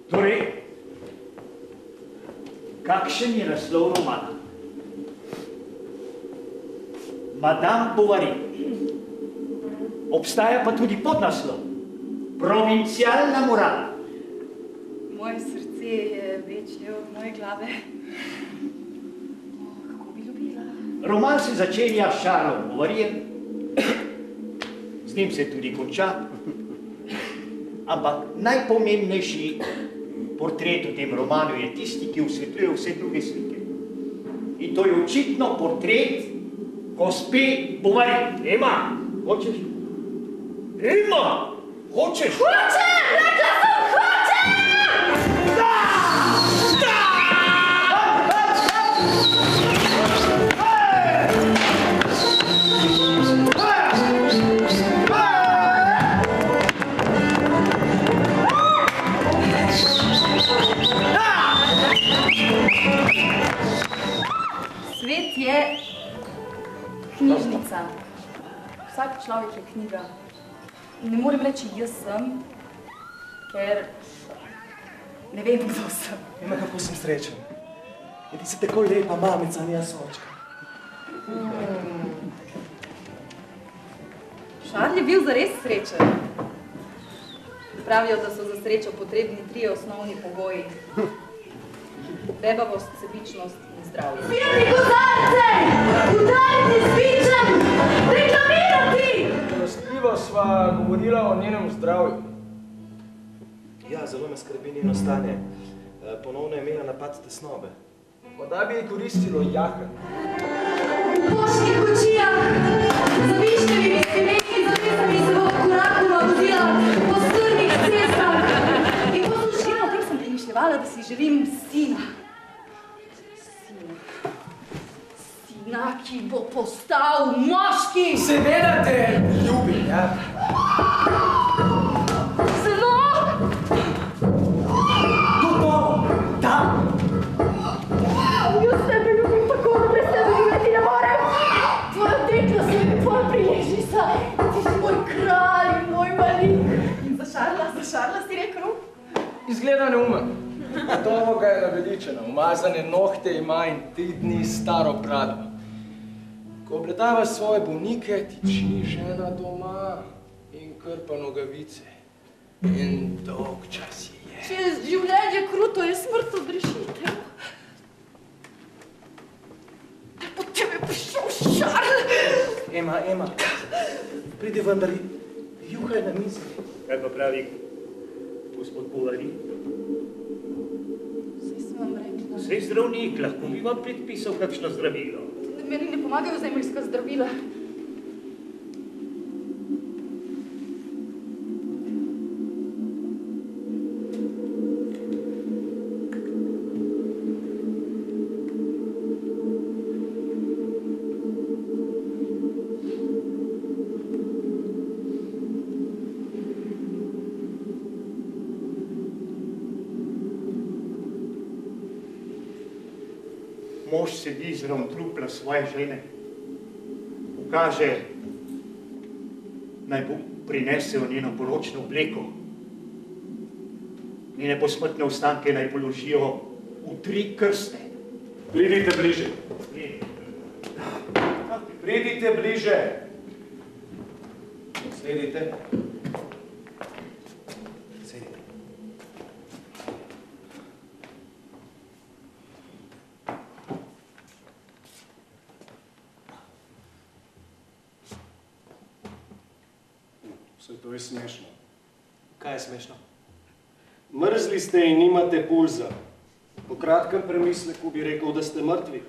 Torej, kakšen je naslov romana? Madame Bovary. Obstaja pa tudi podnaslov. Provincialna morala. Moje srce je večje od moje glave. Kako bi ljubila. Roman se začenja s Charlesom Bovaryjem, z njim se tudi konča, ampak najpomembnejši portret v tem romanu je tisti, ki osvetljuje vse druge slike. In to je očitno portret gospe Bovary. Ema, hočeš? Ema, hočeš? Hočem! Rekla sem, hočem! Da! Da! Svet je knjižnica. Vsak človek je knjiga. Ne morem reči jaz sem, ker ne vem, kdo sem. Ema, kako sem srečen. In ti si takoj lepa mamica, nija sočka. Šarl je bil zares srečen. Pravijo, da so za srečo potrebni 3 osnovni pogoji. Bebavost, sebičnost in zdravje. Spijati kozarce! Udariti s pičem! Reklamirati! Milostljivo sva govorila o njenem zdravju. Ja, zelo me skrbi njeno stanje. Ponovno je imela napad tesnobe. Morda bi ji koristilo jahanje. V poštnih kočijah, za višnjevimi skrbenki, zavezami se bo korakova vozila po strmih cestah. In poslušila, O tem sem premišljevala, da si želim sina. Sina, ki bo postal moški. Seveda te ljubim, ja. Zelo! Gotovo! Da! jaz tebe ljubim tako, da brez tebe živeti ne morem. Tvoja deklost je tvoja priležnica. Ti si moj kralj in moj malik. In za Šarla si rekel? Izgleda neumen. Gotovo ga je naveličena. Umazane nohte ima in 3 dni staro brado. Ko obletava svoje bolnike, tiči žena doma in krpa nogavice. In dolg čas je. Če je življenje kruto, je smrt odrešitev. Da po tebe je prišel Šarl. Ema, pridi vendar, juhaj na mizi. Kaj pa pravi gospod Bovary? Saj sem vam rekla. Saj zdravnik, lahko bi vam predpisal kakšno zdravilo. Meni ne pomagajo zemeljska zdravila. Mož sedi zraven trupla svoje žene, ukaže, naj bo prinesel njeno poročno obleko. Njene posmrtne ostanke naj položijo v 3 krste. Pridite bliže. Pridite bliže. Sedite. To je smešno. Kaj je smešno? Mrzli ste in nimate pulza. Po kratkem premisleku bi rekel, da ste mrtvi.